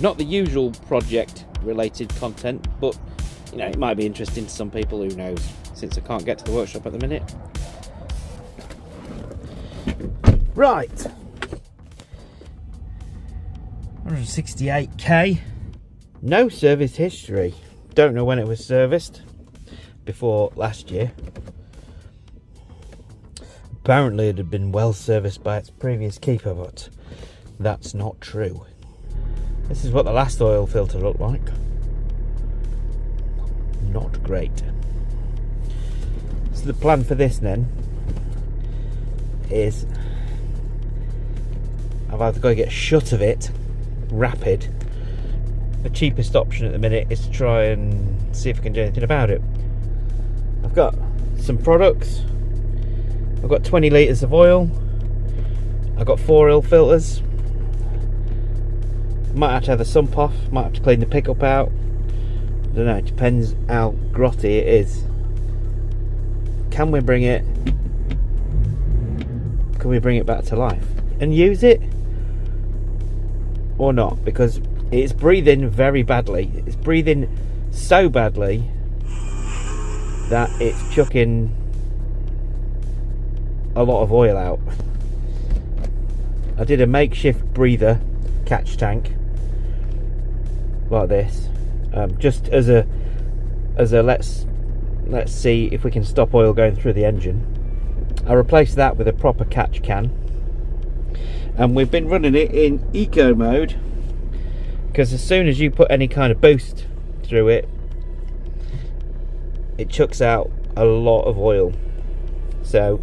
Not the usual project related content, but you know, it might be interesting to some people, who knows, since I can't get to the workshop at the minute. Right, 168k, no service history. Don't know when it was serviced, before last year. Apparently it had been well serviced by its previous keeper, but that's not true. This is what the last oil filter looked like. Not great. So the plan for this then is I've either got to get a shut of it rapid. The cheapest option at the minute is to try and see if I can do anything about it. I've got some products. I've got 20 litres of oil. I've got 4 oil filters. Might have to have the sump off, might have to clean the pickup out. I don't know, it depends how grotty it is. Can we bring it back to life and use it or not? Because it's breathing very badly. It's breathing so badly that it's chucking a lot of oil out. I did a makeshift breather catch tank like this, just as a let's see if we can stop oil going through the engine. I replaced that with a proper catch can, and we've been running it in eco mode, because as soon as you put any kind of boost through it, it chucks out a lot of oil. So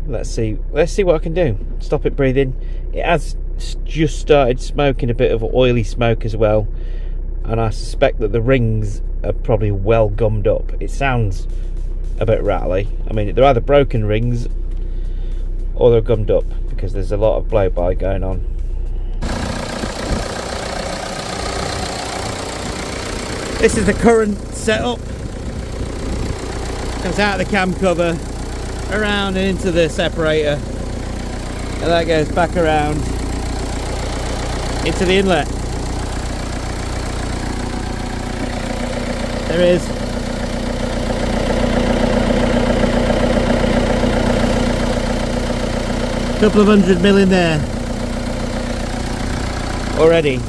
let's see what I can do. Stop it breathing. It has just started smoking a bit of oily smoke as well, and I suspect that the rings are probably well gummed up. It sounds a bit rattly. I mean, they're either broken rings or they're gummed up, because there's a lot of blow-by going on. This is the current setup. Comes out of the cam cover, around and into the separator, and that goes back around into the inlet. There is a couple of 100 mil in there already.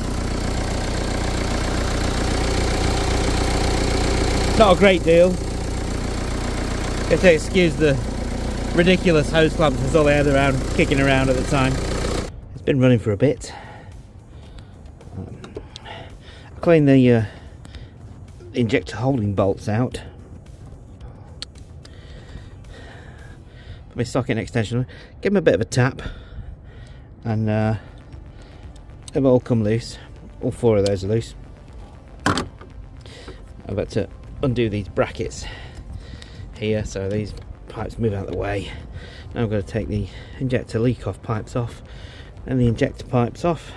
Not a great deal. If they excuse the ridiculous hose clamps, that's all they had around, kicking around at the time. It's been running for a bit. I cleaned the injector holding bolts out. Put my socket extension, give them a bit of a tap, and they've all come loose. All 4 of those are loose. I've had to undo these brackets here so these pipes move out of the way. Now I'm going to take the injector leak off pipes off, and the injector pipes off,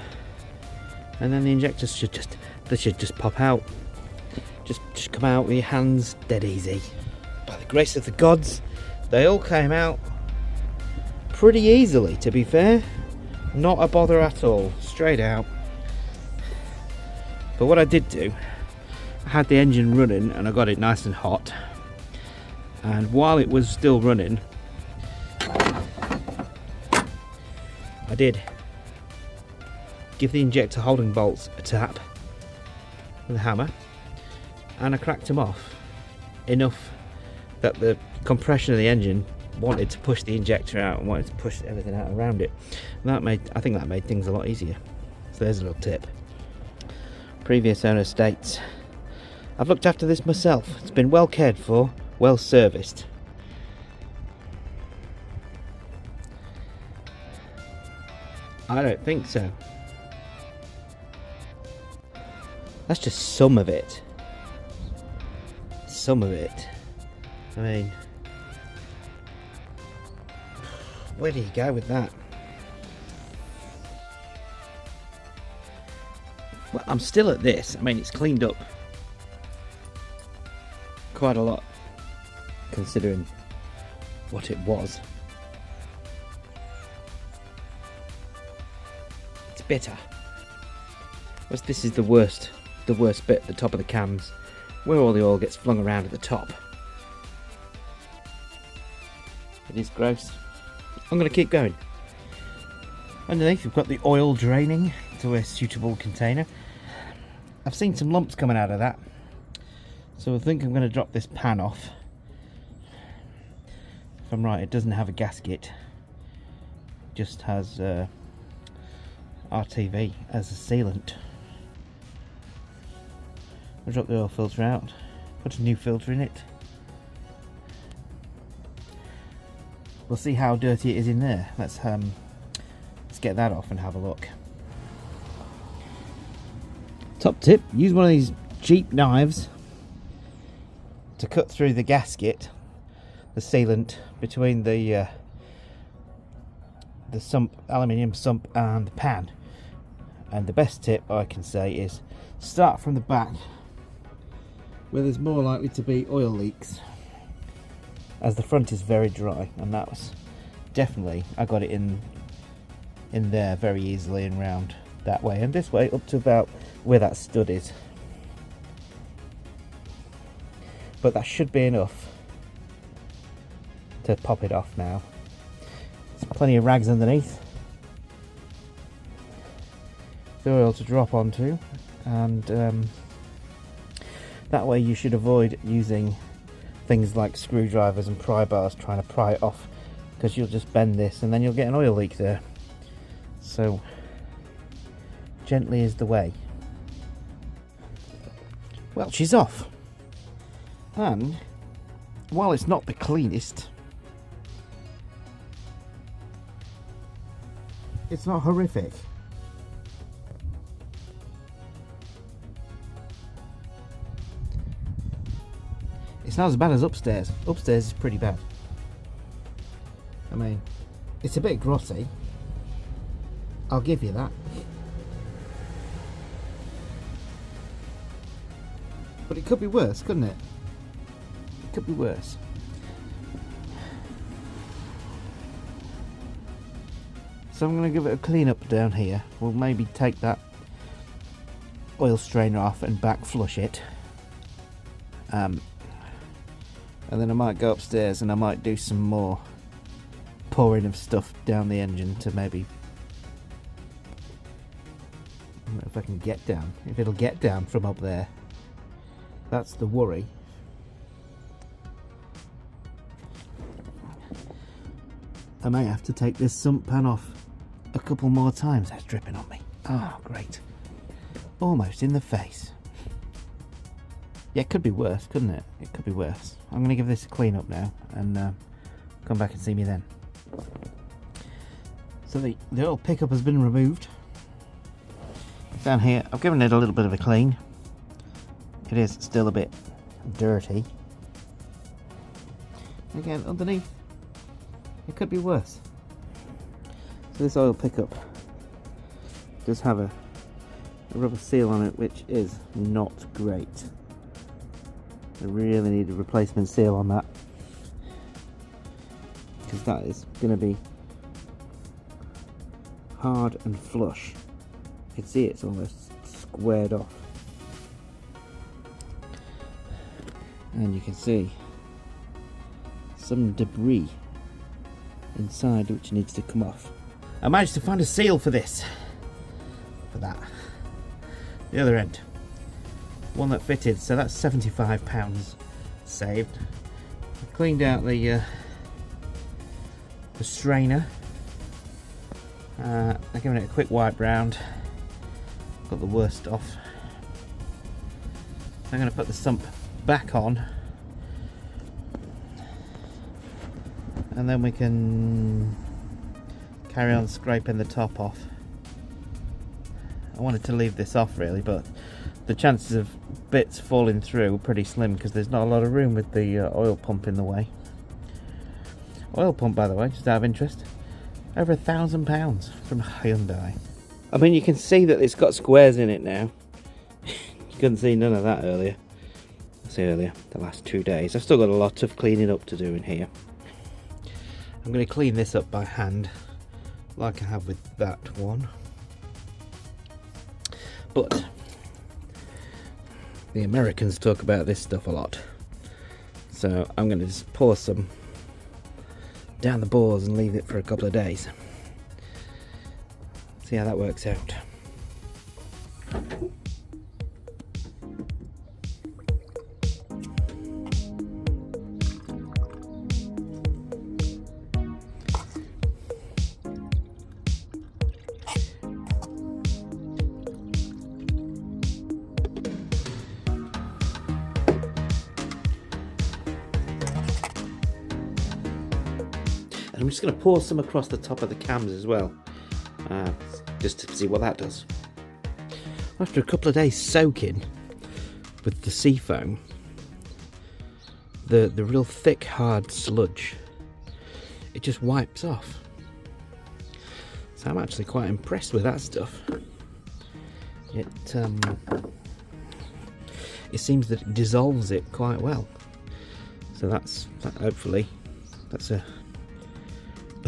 and then the injectors should just pop out. Just come out with your hands dead easy. By the grace of the gods, they all came out pretty easily, to be fair. Not a bother at all, straight out. But what I did do, I had the engine running and I got it nice and hot, and while it was still running, I did give the injector holding bolts a tap with a hammer, and I cracked them off enough that the compression of the engine wanted to push the injector out and wanted to push everything out around it. And I think that made things a lot easier. So there's a little tip. Previous owner states, I've looked after this myself. It's been well cared for, well serviced. I don't think so. That's just some of it. Some of it. I mean, where do you go with that? Well, I'm still at this. I mean, it's cleaned up quite a lot considering what it was. It's bitter. This is the worst bit at the top of the cans, where all the oil gets flung around at the top. It is gross. I'm going to keep going. Underneath we've got the oil draining to a suitable container. I've seen some lumps coming out of that, so I think I'm going to drop this pan off. If I'm right, it doesn't have a gasket, just has RTV as a sealant. I'll drop the oil filter out, put a new filter in it. We'll see how dirty it is in there. Let's get that off and have a look. Top tip, use one of these cheap knives to cut through the gasket, the sealant between the sump, aluminium sump, and the pan. And the best tip I can say is start from the back, where there's more likely to be oil leaks, as the front is very dry, and that was definitely, I got it in there very easily and round that way and this way up to about where that stud is. But that should be enough to pop it off now. There's plenty of rags underneath, the oil to drop onto, and that way you should avoid using things like screwdrivers and pry bars trying to pry it off, because you'll just bend this and then you'll get an oil leak there. So gently is the way. Well, she's off, and while it's not the cleanest, it's not horrific. It's not as bad as upstairs. Upstairs is pretty bad. I mean, it's a bit grotty, I'll give you that. But it could be worse, couldn't it? It could be worse. So I'm going to give it a clean up down here. We'll maybe take that oil strainer off and back flush it. And then I might go upstairs and I might do some more pouring of stuff down the engine to maybe, I don't know if I can get down, if it'll get down from up there. That's the worry. I may have to take this sump pan off a couple more times. That's dripping on me. Oh, great. Almost in the face. Yeah, it could be worse, couldn't it? It could be worse. I'm going to give this a clean up now and come back and see me then. So the oil pickup has been removed. Down here, I've given it a little bit of a clean. It is still a bit dirty. Again, underneath, it could be worse. So this oil pickup does have a rubber seal on it, which is not great. I really need a replacement seal on that, because that is going to be hard and flush. You can see it's almost squared off, and you can see some debris inside which needs to come off. I managed to find a seal for this, for that, the other end, one that fitted, so that's £75 saved. I cleaned out the strainer. I've given it a quick wipe round, got the worst off. I'm going to put the sump back on, and then we can carry on scraping the top off. I wanted to leave this off really, but the chances of bits falling through are pretty slim because there's not a lot of room with the oil pump in the way. Oil pump, by the way, just out of interest, over £1,000 from Hyundai. I mean, you can see that it's got squares in it now. You couldn't see none of that earlier. I say earlier, the last 2 days. I've still got a lot of cleaning up to do in here. I'm going to clean this up by hand, like I have with that one. but the Americans talk about this stuff a lot, so I'm going to just pour some down the bores and leave it for a couple of days. See how that works out. And I'm just going to pour some across the top of the cams as well, just to see what that does. After a couple of days soaking with the Seafoam, the real thick hard sludge, it just wipes off. So I'm actually quite impressed with that stuff. It seems that it dissolves it quite well. So hopefully that's a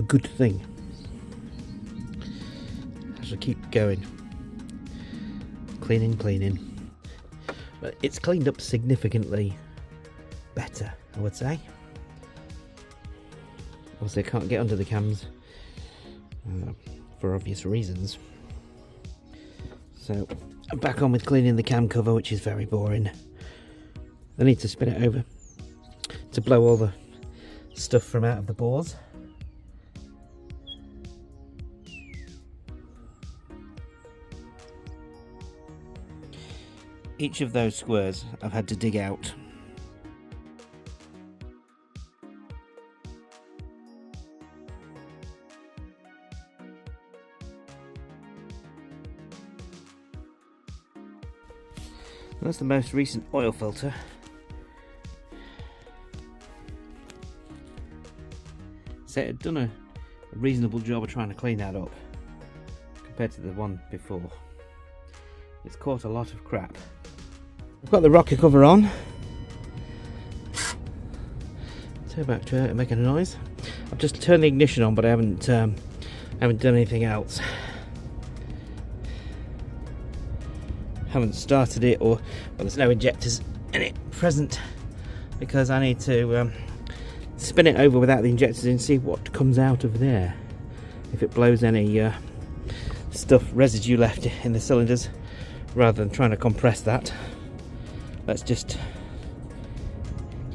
good thing. I shall keep going, cleaning, but it's cleaned up significantly better, I would say. Obviously I can't get under the cams for obvious reasons, so I'm back on with cleaning the cam cover, which is very boring. I need to spin it over to blow all the stuff from out of the bores. Each of those squares I've had to dig out. That's the most recent oil filter. So it had done a reasonable job of trying to clean that up compared to the one before. It's caught a lot of crap. I've got the rocker cover on. Turbo actuator making a noise. I've just turned the ignition on, but I haven't done anything else. Haven't started it, or well, there's no injectors in it present because I need to spin it over without the injectors and see what comes out of there. If it blows any residue left in the cylinders, rather than trying to compress that. Let's just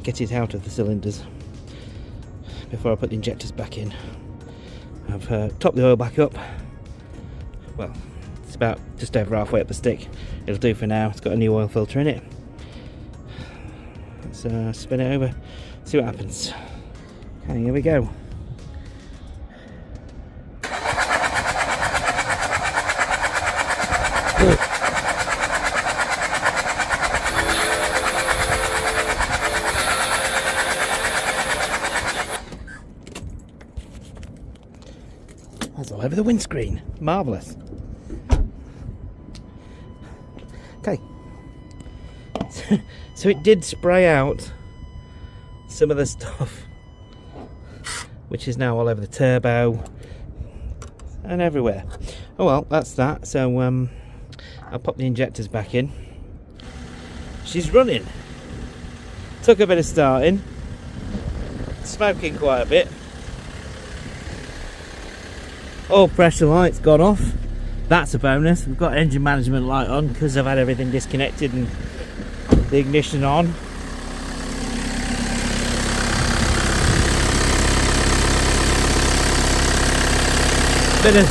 get it out of the cylinders before I put the injectors back in. I've topped the oil back up. Well, it's about just over halfway up the stick. It'll do for now. It's got a new oil filter in it. Let's spin it over, see what happens. Okay, here we go. That's all over the windscreen. Marvellous. Okay. So it did spray out some of the stuff, which is now all over the turbo and everywhere. Oh well, that's that. So I'll pop the injectors back in. She's running. Took a bit of starting. Smoking quite a bit. All pressure light's gone off. That's a bonus. We've got engine management light on because I've had everything disconnected and the ignition on. Bit of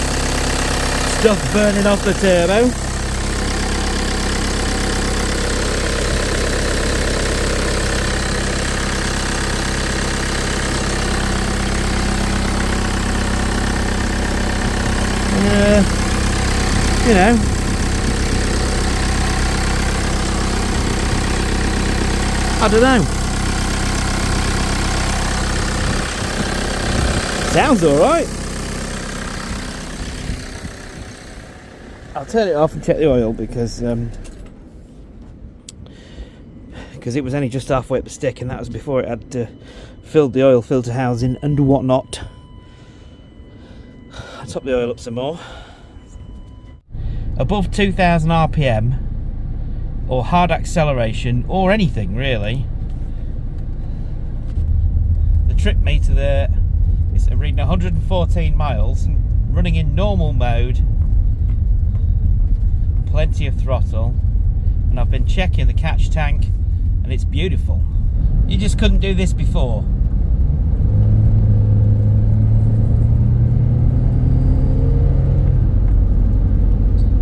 stuff burning off the turbo. You know, I don't know. Sounds alright. I'll turn it off and check the oil because it was only just halfway up the stick, and that was before it had filled the oil filter housing and whatnot. I'll top the oil up some more. above 2000 RPM or hard acceleration or anything really, the trip meter there is reading 114 miles, running in normal mode, plenty of throttle, and I've been checking the catch tank and it's beautiful. You just couldn't do this before.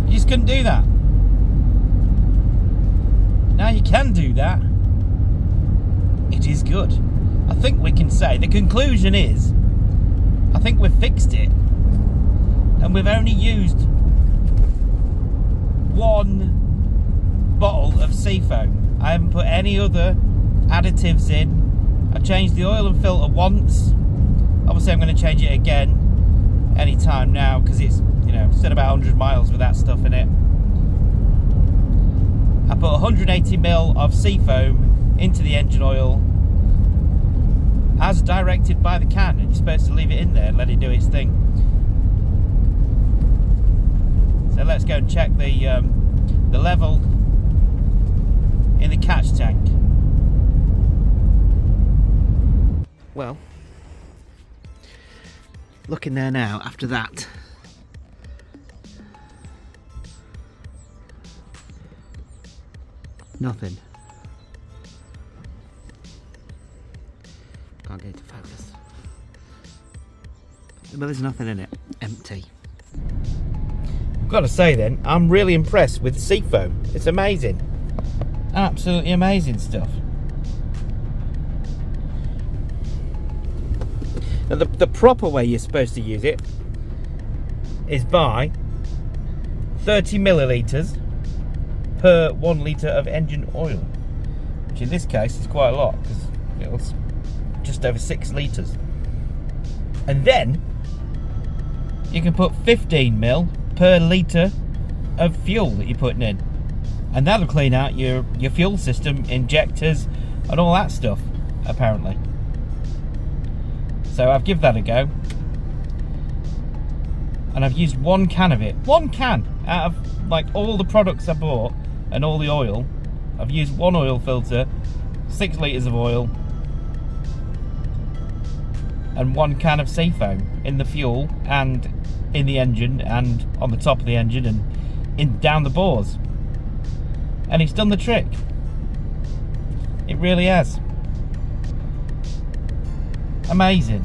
You just couldn't do that. Now you can do that. It is good. I think we can say the conclusion is, I think we've fixed it, and we've only used one bottle of Seafoam. I haven't put any other additives in. I changed the oil and filter once. Obviously I'm going to change it again anytime now, because it's, you know, still about 100 miles with that stuff in it. I put 180 ml of Seafoam into the engine oil as directed by the can, and you're supposed to leave it in there and let it do its thing. So let's go and check the level in the catch tank. Well, look in there now after that. Nothing. Can't get it to focus. But there's nothing in it. Empty. I've got to say then, I'm really impressed with Seafoam. It's amazing. Absolutely amazing stuff. Now the proper way you're supposed to use it is by 30 millilitres per 1 litre of engine oil, which in this case is quite a lot, because it's just over 6 litres. And then you can put 15 mil per litre of fuel that you're putting in, and that'll clean out your fuel system, injectors and all that stuff, apparently. So I've given that a go, and I've used 1 can of it. 1 can out of like all the products I bought and all the oil. I've used 1 oil filter, 6 litres of oil, and 1 can of Seafoam in the fuel and in the engine and on the top of the engine and in down the bores, and it's done the trick. It really has. Amazing.